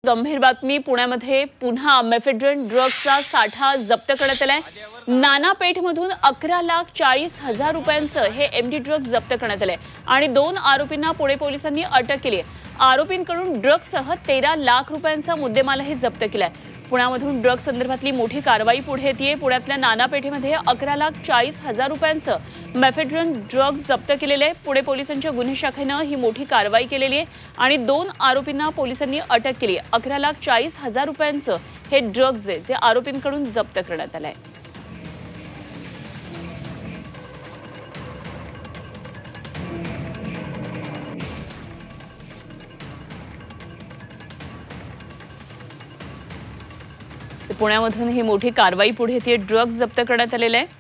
गंभीर बातमी पुण्यामध्ये पुन्हा मेफेड्रन ड्रग्सचा साठा जप्त करण्यात आलाय। नाना पेठमधून 11,40,000 रुपयांचं हे एमडी ड्रग्स जप्त करण्यात आलंय आणि 2 आरोपींना पुणे पोलिसांनी अटक केली आहे। आरोपींकडून ड्रग्ससह 13 लाख रुपयांचा मुद्देमालही जप्त केलाय। पुण्यामधून ड्रग्स संदर्भातली मोठी कारवाई पुढे येते। पुण्यातल्या नाना पेठेमध्ये 11,40,000 रुपयांचं मेफेड्रन ड्रग्स जप्त केलेले आहे। पुणे पोलिसांच्या गुन्हे शाखेनं ही मोठी कारवाई केलेली आहे आणि 2 आरोपींना पोलिसांनी अटक केली आहे। 11,40,000 रुपयांचं हे ड्रग्स आहे जे आरोपींकडून जप्त करण्यात आलंय। पुण्यामधून ही मोठी कारवाई पुढे येते। ड्रग्स जप्त करण्यात आलेले आहे।